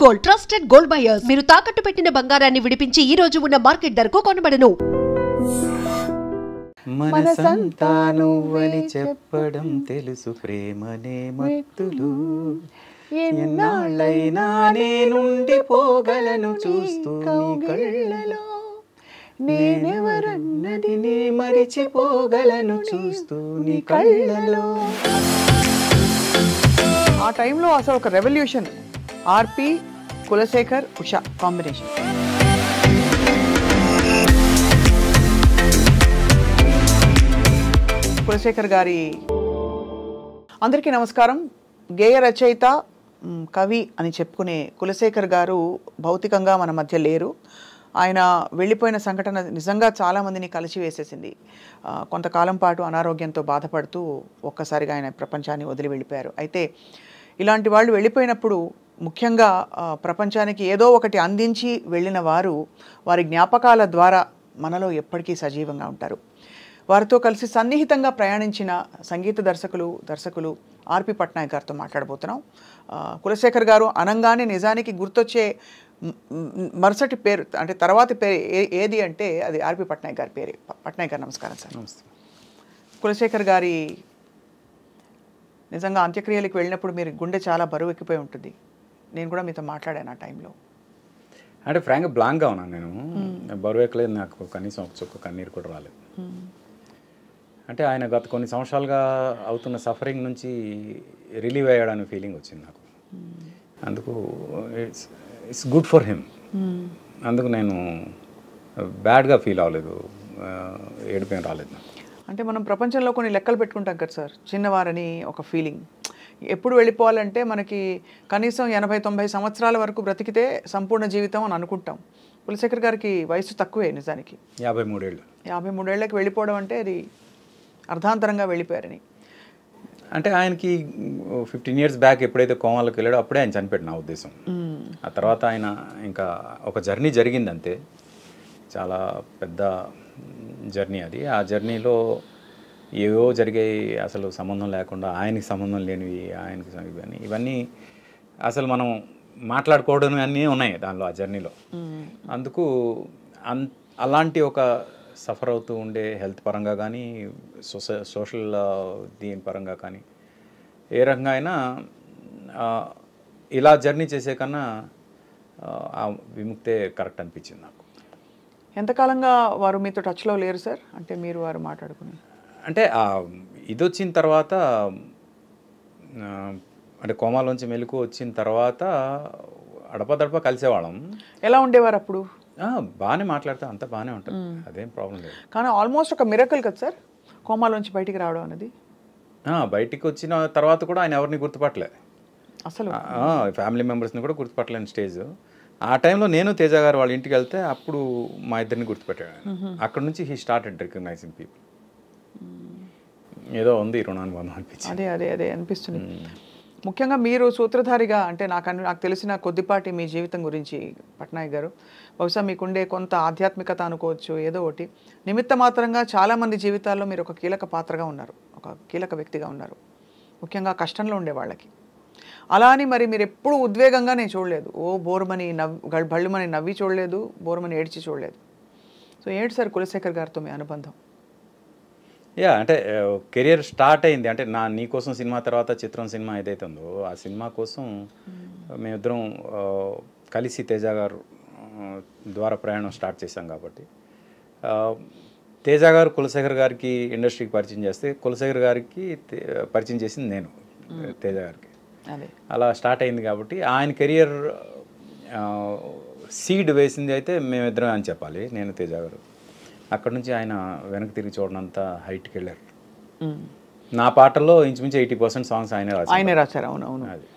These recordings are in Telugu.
Gold trusted gold buyers. మీరు తాకట్టు పెట్టిన బంగారాన్ని విడిపించి ఈ రోజు ఉన్న మార్కెట్ ధరకు కొనబడను. మనసంతా నువ్వని చెప్పడం తెలుసు ప్రేమనే మత్తులు ఎన్నాళ్ళైనా నేనుండిపోగలను చూస్తూ నీ కళ్ళలో నేనెవరన్నది నీ మరిచిపోగలను చూస్తూ నీ కళ్ళలో. ఆ టైంలో అసలు ఒక రెవల్యూషన్ ఆర్పి కులశేఖర్ ఉషా కాంబినేషన్. కులశేఖర్ గారి అందరికీ నమస్కారం. గేయ రచయిత కవి అని చెప్పుకునే కులశేఖర్ గారు భౌతికంగా మన మధ్య లేరు. ఆయన వెళ్ళిపోయిన సంఘటన నిజంగా చాలామందిని కలిసివేసేసింది. కొంతకాలం పాటు అనారోగ్యంతో బాధపడుతూ ఒక్కసారిగా ఆయన ప్రపంచాన్ని వదిలి వెళ్ళిపోయారు. అయితే ఇలాంటి వాళ్ళు వెళ్ళిపోయినప్పుడు ముఖ్యంగా ప్రపంచానికి ఏదో ఒకటి అందించి వెళ్ళిన వారు వారి జ్ఞాపకాల ద్వారా మనలో ఎప్పటికీ సజీవంగా ఉంటారు. వారితో కలిసి సన్నిహితంగా ప్రయాణించిన సంగీత దర్శకులు ఆర్పి పట్నాయక్ గారితో మాట్లాడబోతున్నాం. కులశేఖర్ గారు అనంగానే నిజానికి గుర్తొచ్చే మరుసటి పేరు అంటే తర్వాతి పేరు ఏది అంటే అది ఆర్పి పట్నాయక్ గారి పేరే. పట్నాయక్ గారు నమస్కారం సార్. నమస్తే. కులశేఖర్ గారి నిజంగా అంత్యక్రియలకు వెళ్ళినప్పుడు మీరు గుండె చాలా బరువు ఎక్కిపోయి ఉంటుంది. నేను కూడా మీతో మాట్లాడాను ఆ టైంలో. అంటే ఫ్రాంక్గా బ్లాంక్గా ఉన్నాను నేను. బరువు ఎక్కలేదు, నాకు కనీసం ఒక చుక్క కన్నీరు కూడా రాలేదు. అంటే ఆయన గత కొన్ని సంవత్సరాలుగా అవుతున్న సఫరింగ్ నుంచి రిలీవ్ అయ్యాడనే ఫీలింగ్ వచ్చింది నాకు. అందుకు ఇట్స్ గుడ్ ఫర్ హిమ్. అందుకు నేను బ్యాడ్గా ఫీల్ అవ్వలేదు, ఏడిపోయిన రాలేదు నాకు. అంటే మనం ప్రపంచంలో కొన్ని లెక్కలు పెట్టుకుంటాం కదా సార్, చిన్నవారని ఒక ఫీలింగ్. ఎప్పుడు వెళ్ళిపోవాలంటే మనకి కనీసం 80-90 సంవత్సరాల వరకు బ్రతికితే సంపూర్ణ జీవితం అని అనుకుంటాం. కులశేఖర్ గారికి వయసు తక్కువే నిజానికి, 53 ఏళ్ళు. 53 ఏళ్ళకి వెళ్ళిపోవడం అంటే అది అర్ధాంతరంగా వెళ్ళిపోయారని. అంటే ఆయనకి 15 years బ్యాక్ ఎప్పుడైతే కోమాలోకి వెళ్ళాడో అప్పుడే ఆయన చనిపోయాడు నా ఉద్దేశం. ఆ తర్వాత ఆయన ఇంకా ఒక జర్నీ జరిగింది అంతే, చాలా పెద్ద జర్నీ అది. ఆ జర్నీలో ఏవో జరిగాయి, అసలు సంబంధం లేకుండా ఆయనకి సంబంధం లేనివి, ఆయనకి ఇవన్నీ అసలు మనం మాట్లాడుకోవడం అన్నీ ఉన్నాయి దానిలో, ఆ జర్నీలో. అందుకు అలాంటి ఒక సఫర్ అవుతూ ఉండే హెల్త్ పరంగా కానీ సోషల్ దీని పరంగా కానీ ఏ రకంగా అయినా ఇలా జర్నీ చేసే కన్నా ఆ విముక్తే కరెక్ట్ అనిపించింది నాకు. ఎంతకాలంగా వారు మీతో టచ్లో లేరు సార్? అంటే మీరు వారు మాట్లాడుకుని అంటే ఇది వచ్చిన తర్వాత, అంటే కోమాలోంచి మెలకు వచ్చిన తర్వాత అడపదడప కలిసేవాళ్ళం. ఎలా ఉండేవారు అప్పుడు? బాగానే మాట్లాడితే అంతా బాగానే ఉంటుంది, అదేం ప్రాబ్లం లేదు. కానీ ఆల్మోస్ట్ ఒక మిరకల్ కదా సార్ కోమాలోంచి బయటికి రావడం అనేది. బయటికి వచ్చిన తర్వాత కూడా ఆయన ఎవరిని గుర్తుపట్టలే, అసలు ఫ్యామిలీ మెంబర్స్ని కూడా గుర్తుపట్టలేని స్టేజ్. ఆ టైంలో నేను తేజ గారు వాళ్ళ ఇంటికి వెళ్తే అప్పుడు మా ఇద్దరిని గుర్తుపెట్టాడు. అక్కడ నుంచి హీ స్టార్టెడ్ రికగ్నైజింగ్ పీపుల్. ఏదో ఉంది రుణానుబంధం అనిపించింది. అదే అదే అదే అనిపిస్తుంది. ముఖ్యంగా మీరు సూత్రధారిగా, అంటే నాకు తెలిసిన కొద్దిపాటి మీ జీవితం గురించి పట్నాయక్ గారు, బహుశా మీకుండే కొంత ఆధ్యాత్మికత అనుకోవచ్చు, ఏదో ఒకటి నిమిత్త మాత్రంగా చాలామంది జీవితాల్లో మీరు ఒక కీలక పాత్రగా ఉన్నారు, ఒక కీలక వ్యక్తిగా ఉన్నారు, ముఖ్యంగా కష్టంలో ఉండే వాళ్ళకి. అలా అని మరి మీరు ఎప్పుడు ఉద్వేగంగా నేను చూడలేదు, బోరుమని బళ్ళుమని నవ్వి చూడలేదు, బోరుమని ఏడ్చి చూడలేదు. సో ఏంటి సార్ కులశేఖర్ గారితో మీ అనుబంధం? అంటే కెరియర్ స్టార్ట్ అయింది అంటే నీకోసం సినిమా తర్వాత చిత్రం సినిమా ఏదైతే ఉందో ఆ సినిమా కోసం మేమిద్దరం కలిసి తేజ గారు ద్వారా ప్రయాణం స్టార్ట్ చేశాం. కాబట్టి తేజ గారు కులశేఖర్ గారికి ఇండస్ట్రీకి పరిచయం చేస్తే కులశేఖర్ గారికి పరిచయం చేసింది నేను తేజ గారికి. అలా స్టార్ట్ అయింది. కాబట్టి ఆయన కెరియర్ సీడ్ వేసింది అయితే మేమిద్దరం అని చెప్పాలి, నేను తేజ గారు. అక్కడ నుంచి ఆయన వెనక్కి తిరిగి చూడనంత హైట్కి వెళ్ళారు. నా పాటల్లో ఇంచుమించు 80% సాంగ్స్ ఆయనే రాశారు. అవునవును. అది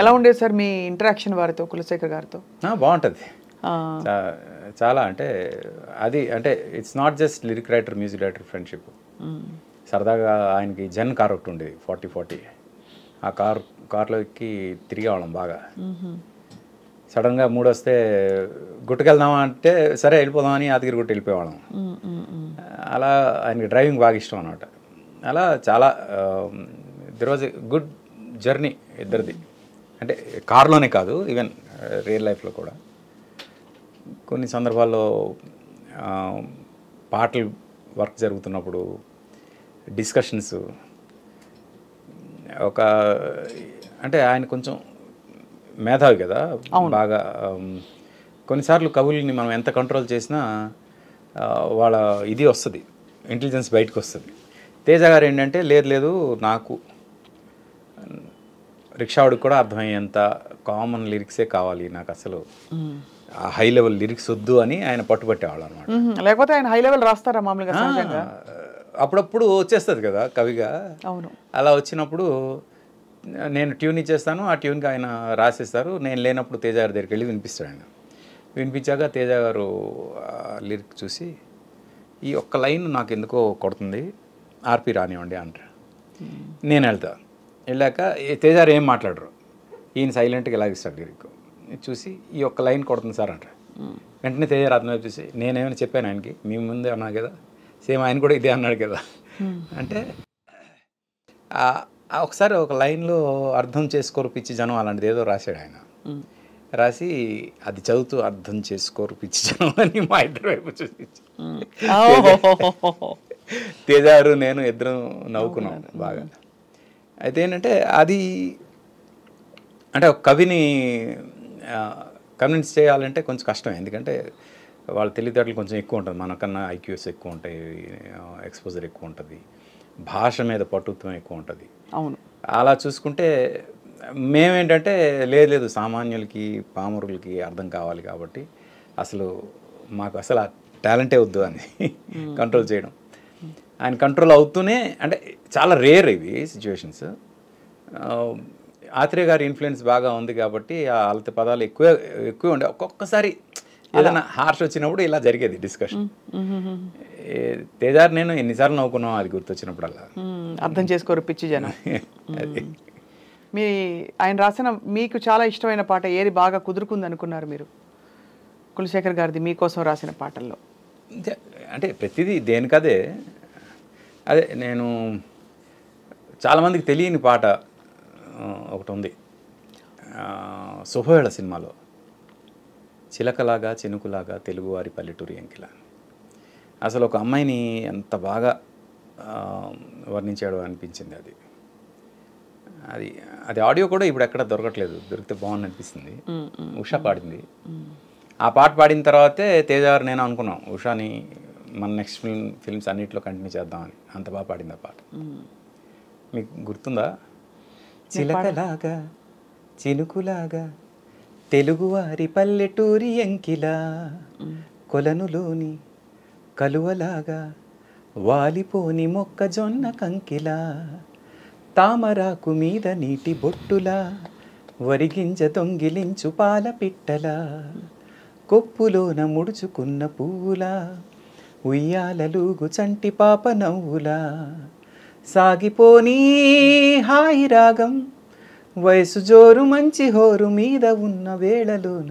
ఎలా ఉండేది సార్ మీ ఇంటరాక్షన్ వారితో, కులశేఖర్ గారితో? బాగుంటుంది చాలా. అంటే అది అంటే it's not just lyric writer music director friendship. సరదాగా ఆయనకి జెన్ కార్ ఒకటి ఉండేది 4040, ఆ కార్లో ఎక్కి తిరిగేవాళ్ళం బాగా. సడన్గా మూడు వస్తే గుట్టుకెళ్దామా అంటే సరే వెళ్ళిపోదామని యాదగిరి గుట్ట వెళ్ళిపోయేవాళ్ళం. అలా ఆయనకి డ్రైవింగ్ బాగా ఇష్టం అన్నమాట. అలా చాలా there was a good journey ఇద్దరిది. అంటే కార్లోనే కాదు, ఈవెన్ రియల్ లైఫ్లో కూడా కొన్ని సందర్భాల్లో పాటలు వర్క్ జరుగుతున్నప్పుడు డిస్కషన్స్ ఒక అంటే ఆయన కొంచెం మేధావి కదా బాగా. కొన్నిసార్లు కవుల్ని మనం ఎంత కంట్రోల్ చేసినా వాళ్ళ ఇది వస్తుంది, ఇంటెలిజెన్స్ బయటకు వస్తుంది. తేజ గారు ఏంటంటే లేదు నాకు రిక్షావాడికి కూడా అర్థమయ్యేంత కామన్ లిరిక్సే కావాలి, నాకు అసలు ఆ హై లెవెల్ లిరిక్స్ వద్దు అని ఆయన పట్టుబట్టేవాళ్ళు అనమాట. లేకపోతే ఆయన హై లెవెల్ రాస్తారా మామూలుగా సహజంగా? అప్పుడప్పుడు వచ్చేస్తుంది కదా కవిగా. అవును. అలా వచ్చినప్పుడు నేను ట్యూన్ ఇచ్చేస్తాను, ఆ ట్యూన్కి ఆయన రాసేస్తారు. నేను లేనప్పుడు తేజ గారి దగ్గరికి వెళ్ళి వినిపిస్తాడు. ఆయన వినిపించాక తేజ గారు లిరిక్ చూసి ఈ ఒక్క లైన్ నాకు ఎందుకో కొడుతుంది, ఆర్పి రానివ్వండి అంటారు. నేను వెళ్ళాక తేజ గారు ఏం మాట్లాడరు, ఈయన సైలెంట్గా ఇలాగిస్తాడు లిరిక్ చూసి ఈ ఒక్క లైన్ కొడుతుంది సార్ అంటారు. వెంటనే తేజ గారు అర్థం చూసి నేనేమైనా చెప్పాను ఆయనకి, మీ ముందే అన్నా కదా, సేమ్ ఆయన కూడా ఇదే అన్నాడు కదా అంటే ఒకసారి ఒక లైన్లో అర్థం చేసుకోరు పిచ్చి జనం అలాంటిది ఏదో రాశాడు ఆయన. రాసి అది చదువుతూ అర్థం చేసుకోరు పిచ్చి జనం అని మా ఇద్దరు వైపు చూసి తేజ గారు నేను ఇద్దరం నవ్వుకున్నాం బాగా. అయితే ఏంటంటే అది అంటే ఒక కవిని కన్విన్స్ చేయాలంటే కొంచెం కష్టం, ఎందుకంటే వాళ్ళ తెలివితేటలు కొంచెం ఎక్కువ ఉంటుంది, మనకన్నా ఐక్యూస్ ఎక్కువ ఉంటాయి, ఎక్స్పోజర్ ఎక్కువ ఉంటుంది, భాష మీద పటుత్వం ఎక్కువ ఉంటుంది. అవును. అలా చూసుకుంటే మేమేంటంటే లేదు సామాన్యులకి పామరులకి అర్థం కావాలి కాబట్టి అసలు మాకు అసలు ఆ టాలెంటే వద్దు అని కంట్రోల్ చేయడం. ఆయన కంట్రోల్ అవుతూనే అంటే చాలా రేర్ ఇవి సిచ్యువేషన్స్. ఆత్రేయ గారి ఇన్ఫ్లుయెన్స్ బాగా ఉంది కాబట్టి ఆ అలత పదాలు ఎక్కువ ఉండే. ఒక్కొక్కసారి ఏదైనా హార్ష్ వచ్చినప్పుడు ఇలా జరిగేది డిస్కషన్. తేజారు నేను ఎన్నిసార్లు నవ్వుకున్నాం అది గుర్తొచ్చినప్పుడల్లా. అర్థం చేసుకోరు పిచ్చి జనం. మీ ఆయన రాసిన మీకు చాలా ఇష్టమైన పాట ఏది బాగా కుదురుకుంది అనుకున్నారు మీరు కులశేఖర్ గారిది మీకోసం రాసిన పాటల్లో? అంటే ప్రతిదీ దేనికదే. అదే నేను చాలామందికి తెలియని పాట ఒకటి ఉంది శుభవేళ సినిమాలో, చిలకలాగా చినుకులాగా తెలుగువారి పల్లెటూరి ఎంకిల. అసలు ఒక అమ్మాయిని ఎంత బాగా వర్ణించాడో అనిపించింది. అది అది అది ఆడియో కూడా ఇప్పుడు ఎక్కడ దొరకట్లేదు, దొరికితే బాగుంది అనిపిస్తుంది. ఉషా పాడింది. ఆ పాట పాడిన తర్వాతే తేజ గారు నేను అనుకున్నాం ఉషాని మన నెక్స్ట్ ఫిల్మ్స్ అన్నింటిలో కంటిన్యూ చేద్దామని. అంత బాగా పాడింది ఆ పాట. మీకు గుర్తుందా? చిలకలాగా చినుకులాగా తెలుగువారి పల్లెటూరి ఎంకిలా, కొలనులోని కలువలాగా వాలిపోని మొక్కజొన్న కంకిలా, తామరాకు మీద నీటి బొట్టులా వరిగింజ దొంగిలించు పాల పిట్టలా, కొప్పులోన ముడుచుకున్న పువ్వులా ఉయ్యాలలుగు చంటి పాప నవ్వులా, సాగిపోనీ హాయి రాగం వయసు జోరు మంచి హోరు మీద ఉన్న వేళలోన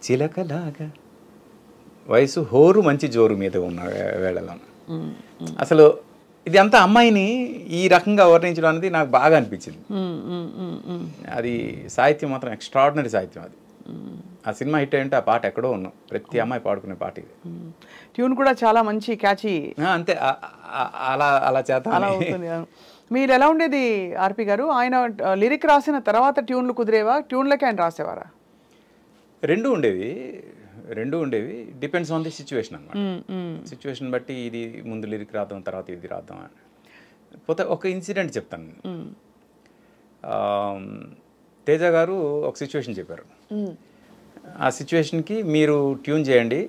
చిలకలాగా. వయసు హోరు మంచి జోరు మీద ఉన్న వేళలోన. అసలు ఇది అంతా అమ్మాయిని ఈ రకంగా వర్ణించడం అనేది నాకు బాగా అనిపించింది. అది సాహిత్యం మాత్రం ఎక్స్ట్రాడినరీ సాహిత్యం. అది ఆ సినిమా హిట్ అయ్యంటే ఆ పాట ఎక్కడో ఉన్నాం, ప్రతి అమ్మాయి పాడుకునే పాట ఇది. ట్యూన్ కూడా చాలా మంచి క్యాచీ. అంతే అలా అలా చేత అలా అవుతుంది. మీరు ఎలా ఉండేది ఆర్పి గారు? ఆయన లిరిక్ రాసిన తర్వాత ట్యూన్లు కుదిరేవా, ట్యూన్లకి ఆయన రాసేవారా? రెండు ఉండేవి. డిపెండ్స్ ఆన్ ది సిచ్యువేషన్ అనమాట. సిచ్యువేషన్ బట్టి ఇది ముందు లిరిక్ రాద్దాం తర్వాత ఇది రాద్దాం అని. పోతే ఒక ఇన్సిడెంట్ చెప్తాను. తేజ గారు ఒక సిచ్యువేషన్ చెప్పారు. ఆ సిచ్యువేషన్కి మీరు ట్యూన్ చేయండి,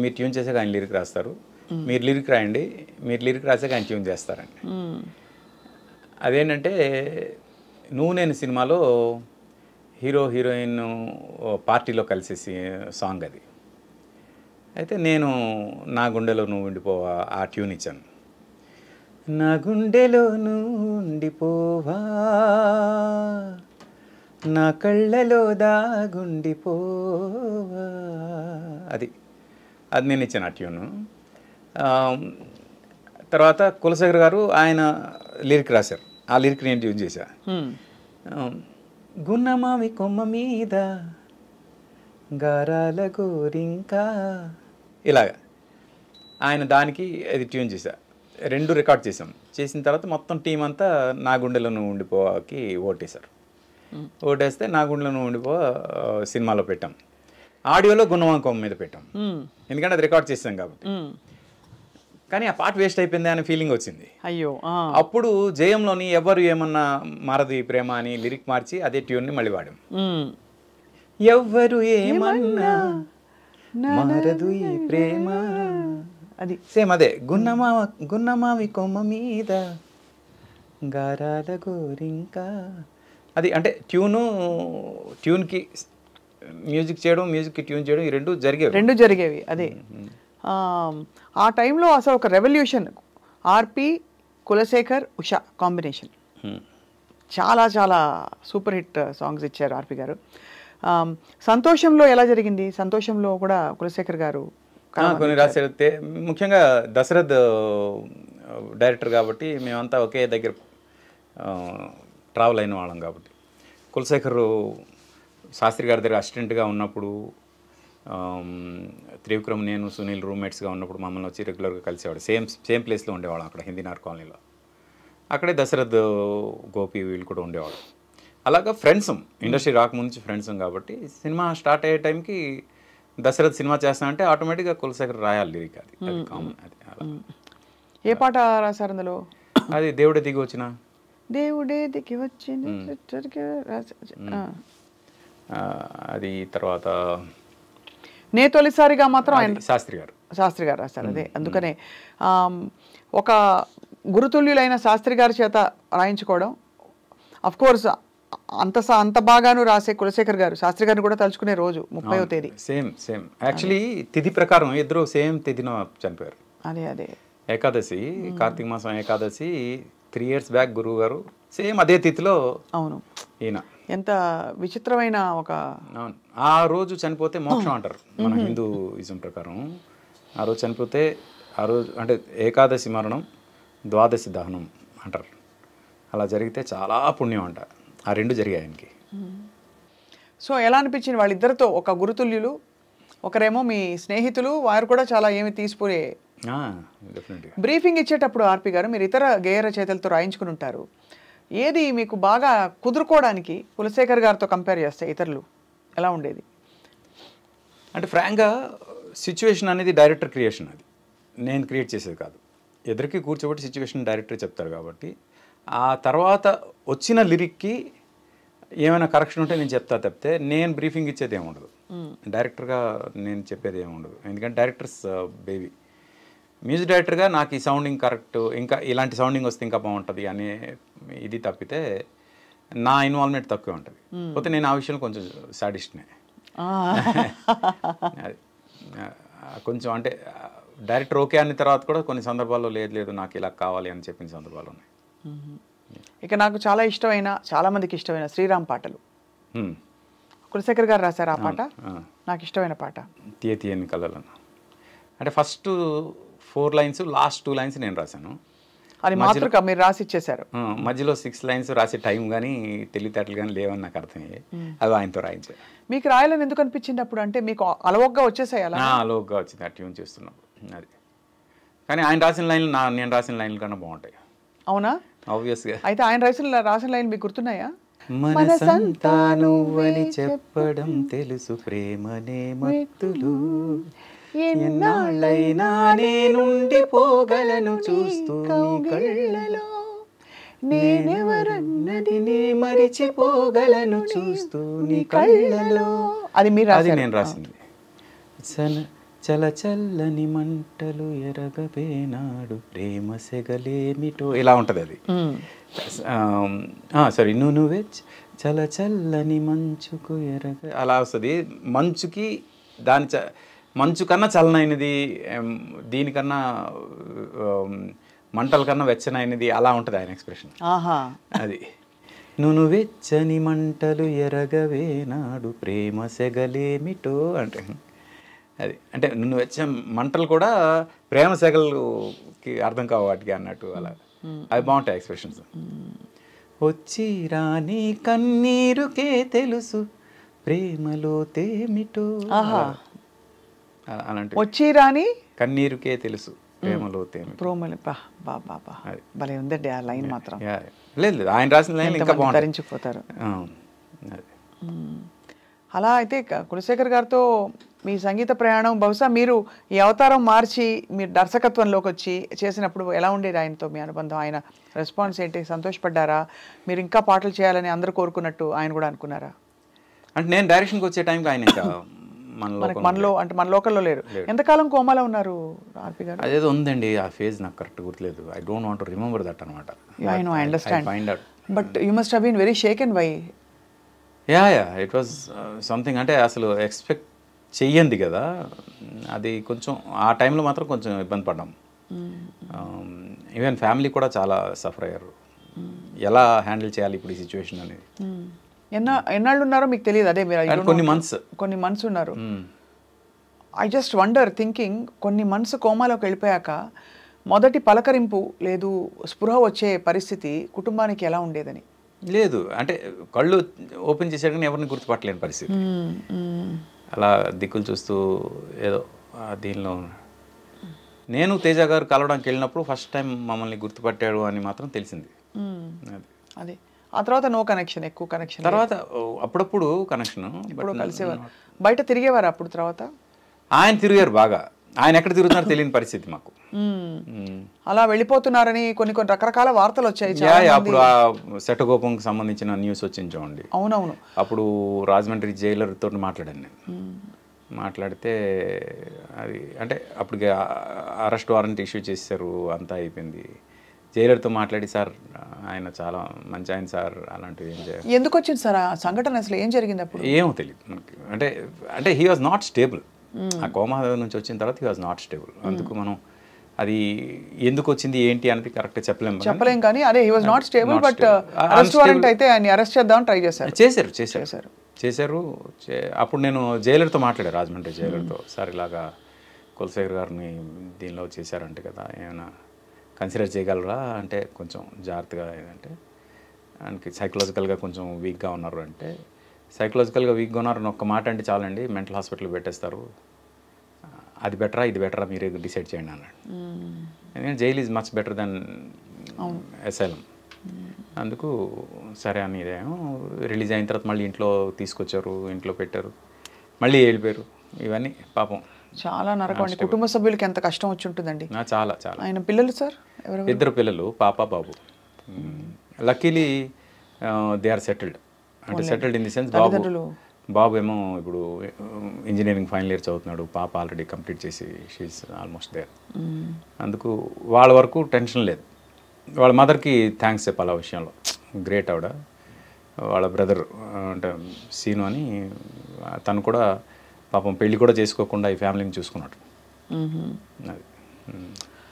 మీరు ట్యూన్ చేసాక ఆయన లిరిక్ రాస్తారు, మీరు లిరిక్ రాయండి, మీరు లిరిక్ రాసాక ఆయన ట్యూన్ చేస్తారండి. అదేంటంటే నువ్వు నేను సినిమాలో హీరో హీరోయిన్ పార్టీలో కలిసేసి సాంగ్ అది. అయితే నేను నా గుండెలో నువ్వు ఉండిపోవా ఆ ట్యూన్ ఇచ్చాను. నా గుండెలో నువ్వు ఉండిపోవా నా కళ్ళలో దాగుండిపోవా, అది నేను ఇచ్చాను ఆ ట్యూను. తర్వాత కులశేఖర్ గారు ఆయన లిరిక్ రాశారు, ఆ లిరిక్ నేను ట్యూన్ చేశా. గున్నమావి కొమ్మ మీద గారాల గోరింకా ఇలాగా ఆయన దానికి అది ట్యూన్ చేశా. 2 రికార్డ్ చేసాం. చేసిన తర్వాత మొత్తం టీం అంతా నా గుండెలో నువ్వు ఉండిపోకి ఓటేశారు. ఓటేస్తే నా గుండెలో నువ్వు ఉండిపో సినిమాలో పెట్టాం. ఆడియోలో గున్నమావి కొమ్మ మీద పెట్టాం, ఎందుకంటే అది రికార్డ్ చేసాం కాబట్టి. కానీ ఆ పాట వేస్ట్ అయిపోయింది అనే ఫీలింగ్ వచ్చింది. అయ్యో. అప్పుడు జయంలోని ఎవరు ఏమన్నా మారదు ఈ ప్రేమ అని లిరిక్ మార్చి అదే ట్యూన్ని మళ్ళీ వాడాం. ఎవ్వరు ఏమన్నా మారదు ఈ ప్రేమ, అది సేమ్ అదే. గున్నమావి కొమ్మ మీద గారాల గోరింకా, అది అంటే ట్యూన్కి మ్యూజిక్ చేయడం, మ్యూజిక్కి ట్యూన్ చేయడం, ఈ రెండు జరిగేవి. అదే ఆ టైంలో అసలు ఒక రెవల్యూషన్. ఆర్పి, కులశేఖర్, ఉషా కాంబినేషన్ చాలా చాలా సూపర్ హిట్ సాంగ్స్ ఇచ్చారు ఆర్పి గారు. సంతోషంలో ఎలా జరిగింది? సంతోషంలో కూడా కులశేఖర్ గారు కొన్ని రాశారు. ముఖ్యంగా దశరథ్ డైరెక్టర్ కాబట్టి మేమంతా ఒకే దగ్గర ట్రావెల్ అయిన వాళ్ళం కాబట్టి, కులశేఖర్ శాస్త్రి గారి దగ్గర అసిస్టెంట్గా ఉన్నప్పుడు, త్రివిక్రమ్, నేను, సునీల్ రూమ్మేట్స్గా ఉన్నప్పుడు మమ్మల్ని వచ్చి రెగ్యులర్గా కలిసేవాడు. సేమ్ ప్లేస్లో ఉండేవాళ్ళం అక్కడ హిందీనార్ కాలనీలో. అక్కడే దశరథ్, గోపి వీళ్ళు కూడా ఉండేవాడు. అలాగా ఫ్రెండ్స్, ఇండస్ట్రీ రాకముందు ఫ్రెండ్స్ కాబట్టి సినిమా స్టార్ట్ అయ్యే టైంకి దశరథ్ సినిమా చేస్తా అంటే ఆటోమేటిక్గా కులశేఖర్ రాయాలి లిరిక్. అది కామన్. అది అలా. ఏ పాట రాశారు అందులో? అది దేవుడే దిగి వచ్చిన, దేవుడే దిగి వచ్చిన, అది తర్వాత నే తొలిసారిగా మాత్రం ఆయన శాస్త్రి గారు రాశారు. అదే అందుకనే ఒక గురుతుల్యులైన శాస్త్రి గారి చేత రాయించుకోవడం. అఫ్ కోర్స్ అంత బాగాను రాసే కులశేఖర్ గారు శాస్త్రి గారిని కూడా తలుచుకునే రోజు 30వ తేదీ. సేమ్ యాక్చువల్లీ తిథి ప్రకారం ఇద్దరు సేమ్ తిథిన చనిపోయారు. అదే ఏకాదశి, కార్తీక మాసం ఏకాదశి 3 years బ్యాక్ గురువు గారు సేమ్ అదే తిథిలో. అవును. ఈయన ఎంత విచిత్రమైన ఒక, ఆ రోజు చనిపోతే మోక్షం అంటారు మన హిందూయిజం ప్రకారం. ఆ రోజు చనిపోతే, ఆ రోజు అంటే ఏకాదశి మరణం, ద్వాదశి దహనం అంటారు. అలా జరిగితే చాలా పుణ్యం అంట. ఆ 2 జరిగాయి ఆయనకి. సో ఎలా అనిపించింది వాళ్ళిద్దరితో? ఒక గురుతుల్యులు, ఒకరేమో మీ స్నేహితులు, వారు కూడా చాలా ఏమి తీసిపోయే. బ్రీఫింగ్ ఇచ్చేటప్పుడు ఆర్పి గారు మీరు ఇతర గేయ రచయితలతో రాయించుకుని ఉంటారు. ఏది మీకు బాగా కుదురుకోవడానికి కులశేఖర్ గారితో కంపేర్ చేస్తే ఇతరులు ఎలా ఉండేది? అంటే ఫ్రాంక్గా సిచ్యువేషన్ అనేది డైరెక్టర్ క్రియేషన్, అది నేను క్రియేట్ చేసేది కాదు. ఎదురికి కూర్చోబెట్టి సిచ్యువేషన్ డైరెక్టర్ చెప్తారు కాబట్టి ఆ తర్వాత వచ్చిన లిరిక్కి ఏమైనా కరెక్షన్ ఉంటే నేను చెప్తా తప్పితే నేను బ్రీఫింగ్ ఇచ్చేది ఏముండదు. డైరెక్టర్గా నేను చెప్పేది ఏముండదు. ఎందుకంటే డైరెక్టర్స్ బేబీ. మ్యూజిక్ డైరెక్టర్గా నాకు ఈ సౌండింగ్ కరెక్ట్, ఇంకా ఇలాంటి సౌండింగ్ వస్తే ఇంకా బాగుంటుంది అనే ఇది తప్పితే నా ఇన్వాల్వ్మెంట్ తక్కువ ఉంటుంది. పోతే నేను ఆ విషయంలో కొంచెం సాడిస్ట్నే. అది కొంచెం అంటే డైరెక్టర్ ఓకే అన్న తర్వాత కూడా కొన్ని సందర్భాల్లో లేదు నాకు ఇలా కావాలి అని చెప్పిన సందర్భాలు ఉన్నాయి. ఇక నాకు చాలా ఇష్టమైన, చాలా మందికి ఇష్టమైన శ్రీరామ్ పాటలు కులశేఖర్ గారు రాశారు. ఆ పాట నాకు ఇష్టమైన పాట. తీయని కళలను అంటే ఫస్ట్ 4 lines, లాస్ట్ 2 lines నేను రాశాను. అది మాత్రం మీరు రాసి ఇచ్చేశారు. మధ్యలో 6 lines రాసే టైం కానీ తెలివితేటలు కానీ లేవని నాకు అర్థమయ్యాయి. అవి ఆయనతో రాయించారు. మీకు రాయాలని ఎందుకు అనిపించింది అప్పుడు? అంటే మీకు అలవోగ్గా వచ్చేసాయి? అలా అలవోగ్గా వచ్చింది ఆ ట్యూన్ చేస్తున్నాం. అది కానీ ఆయన రాసిన లైన్లు నేను రాసిన లైన్ల కన్నా బాగుంటాయి. అవునా? ఆబ్వియస్గా. అయితే ఆయన రాసిన లైన్ మీకు గుర్తున్నాయా? మనసంతా నువ్వని చెప్పడం తెలుసు, ప్రేమనే మత్తులు, ఎన్నాళ్ళైనా నేనుండిపోగలను చూస్తూ నీ కళ్ళలో, నేనెవరన్నది నీ మరిచిపోగలను చూస్తూ నీ కళ్ళలో. అది నేను రాసింది. చల చల్లని మంటలు ఎరగబేనాడు ప్రేమ సెగలేమిటో, ఇలా ఉంటుంది అది. సరే, నువ్వే చల చల్లని మంచుకు ఎరగ, అలా వస్తుంది. మంచుకి మంచు కన్నా చలనైనది, దీనికన్నా మంటల కన్నా వెచ్చనైనది, అలా ఉంటుంది ఆయన ఎక్స్ప్రెషన్. అది నువ్వు వెచ్చని మంటలు ఎరగవేనాడు ప్రేమ సెగలేమిటో అంటే అది. అంటే నువ్వు వెచ్చ మంటలు కూడా ప్రేమ సెగలకి అర్థం కావు వాటికి అన్నట్టు, అలా అవి బాగుంటాయి ఎక్స్ప్రెషన్స్. వచ్చి రాని కన్నీరుకే తెలుసు ప్రేమలో తేమిటో. అలాంటి వచ్చి రాని కన్నీరుకే తెలుసు ప్రేమలో తేమిటో. ప్రోమలు బా భలే ఉందండి ఆ లైన్ మాత్రం. లేదు ఆయన రాసిన లైన్ ఇంకా బాగుంటుంది. ధరించిపోతారు. అలా అయితే కులశేఖర్ గారితో మీ సంగీత ప్రయాణం బహుశా మీరు ఈ అవతారం మార్చి మీరు దర్శకత్వంలోకి వచ్చి చేసినప్పుడు ఎలా ఉండేది ఆయనతో మీ అనుబంధం? ఆయన రెస్పాన్స్ ఏంటి? సంతోషపడ్డారా? మీరు ఇంకా పాటలు చేయాలని అందరూ కోరుకున్నట్టు ఆయన కూడా అనుకున్నారా? అంటే నేను డైరెక్షన్కి వచ్చే టైంకి ఆయన ఇంకా మనలో అంటే మన లోకల్లో లేరు. ఎంతకాలం కోమాలో ఉన్నారు ఆర్పి గారు? అదేదో ఉందండి ఆ ఫేజ్ నాకు కరెక్ట్ గుర్తులేదు. I don't want to remember that అనమాట. I know, I understand. But you must have been very shaken by. Yeah it was something. అంటే అసలు ఎక్స్పెక్ట్ చెయ్యండి కదా అది. కొంచెం ఆ టైంలో మాత్రం కొంచెం ఇబ్బంది పడ్డాం. ఈవెన్ ఫ్యామిలీ కూడా చాలా సఫర్ అయ్యారు. ఎలా హ్యాండిల్ చేయాలి ఇప్పుడు ఈ సిచ్యువేషన్ అనేది. ఎన్నాళ్ళు ఉన్నారో మీకు తెలియదు? అదే మీరు కొన్ని మంత్స్ ఉన్నారు. ఐ జస్ట్ వండర్ థింకింగ్, కొన్ని మంత్స్ కోమాలోకి వెళ్ళిపోయాక మొదటి పలకరింపు లేదు, స్పృహ వచ్చే పరిస్థితి కుటుంబానికి ఎలా ఉండేదని? లేదు అంటే కళ్ళు ఓపెన్ చేశాడు కానీ ఎవరిని గుర్తుపట్టలేని పరిస్థితి. అలా దిక్కులు చూస్తూ ఏదో దీనిలో. నేను తేజ గారు కలవడానికి వెళ్ళినప్పుడు ఫస్ట్ టైం మమ్మల్ని గుర్తుపట్టాడు అని మాత్రం తెలిసింది. అదే ఆ తర్వాత నో కనెక్షన్, ఎక్కువ కనెక్షన్. తర్వాత అప్పుడప్పుడు కనెక్షన్, ఇప్పుడు కలిసేవారు. బయట తిరిగేవారు అప్పుడు? తర్వాత ఆయన తిరిగారు బాగా. ఆయన ఎక్కడ తిరుగుతున్నారో తెలియని పరిస్థితి మాకు. అలా వెళ్ళిపోతున్నారని కొన్ని రకరకాల వార్తలు వచ్చాయి. అప్పుడు ఆ శటగోపంకి సంబంధించిన న్యూస్ వచ్చింది చూడండి. అవునవును. అప్పుడు రాజమండ్రి జైలర్ తోటి మాట్లాడాను నేను. మాట్లాడితే అది అంటే అప్పటికి అరెస్ట్ వారెంట్ ఇష్యూ చేశారు, అంతా అయిపోయింది. జైలర్తో మాట్లాడి సార్ ఆయన చాలా మంచి ఆయన సార్, అలాంటివి ఏం చేయాలి. ఎందుకు వచ్చింది సార్ ఆ సంఘటన? అసలు ఏం జరిగింది అప్పుడు? ఏమో తెలియదు మనకి. అంటే హీ వాజ్ నాట్ స్టేబుల్. ఆ కోమా నుంచి వచ్చిన తర్వాత హీ వాజ్ నాట్ స్టేబుల్. అందుకు మనం అది ఎందుకు వచ్చింది ఏంటి అనేది కరెక్ట్గా చెప్పలేం కానీ అదే he was not stable. But arrest warrant అయితే ఆయన అరెస్ట్ చేద్దామని ట్రై చేశారు. అప్పుడు నేను జైలర్తో మాట్లాడాను, రాజమండ్రి జైలర్తో. సార్ ఇలాగా కులశేఖర్ గారిని దీనిలో చేశారంటే కదా, ఏమైనా కన్సిడర్ చేయగలరా అంటే కొంచెం జాగ్రత్తగా. ఏదంటే ఆయనకి సైకలాజికల్గా కొంచెం వీక్గా ఉన్నారు అంటే, సైకలాజికల్గా వీక్గా ఉన్నారని ఒక్క మాట అంటే చాలండి, మెంటల్ హాస్పిటల్ పెట్టేస్తారు, అది బెటరా ఇది బెటరా మీరే డిసైడ్ చేయండి అన్నాడు. ఎందుకంటే jail is much better than asylum. అందుకు సరే అని ఇదేమో రిలీజ్ అయిన తర్వాత మళ్ళీ ఇంట్లో తీసుకొచ్చారు, ఇంట్లో పెట్టారు, మళ్ళీ వెళ్ళిపోయారు. ఇవన్నీ పాపం చాలా నరకం అండి. కుటుంబ సభ్యులకి ఎంత కష్టం వచ్చి ఉంటుందండి. చాలా చాలా. ఆయన పిల్లలు సార్? 2 పిల్లలు, పాప బాబు. Luckily they are settled. అంటే సెటిల్డ్ ఇన్ ది సెన్స్ బాబు ఏమో ఇప్పుడు ఇంజనీరింగ్ ఫైనల్ ఇయర్ చదువుతున్నాడు, పాప ఆల్రెడీ కంప్లీట్ చేసి షీఈస్ ఆల్మోస్ట్ దేర్. అందుకు వాళ్ళ వరకు టెన్షన్ లేదు. వాళ్ళ మదర్కి థ్యాంక్స్ చెప్పాలి ఆ విషయంలో. గ్రేట్ ఆవిడ. వాళ్ళ బ్రదర్ అంటే సీను అని, తను కూడా పాపం పెళ్ళి కూడా చేసుకోకుండా ఈ ఫ్యామిలీని చూసుకున్నాడు. అది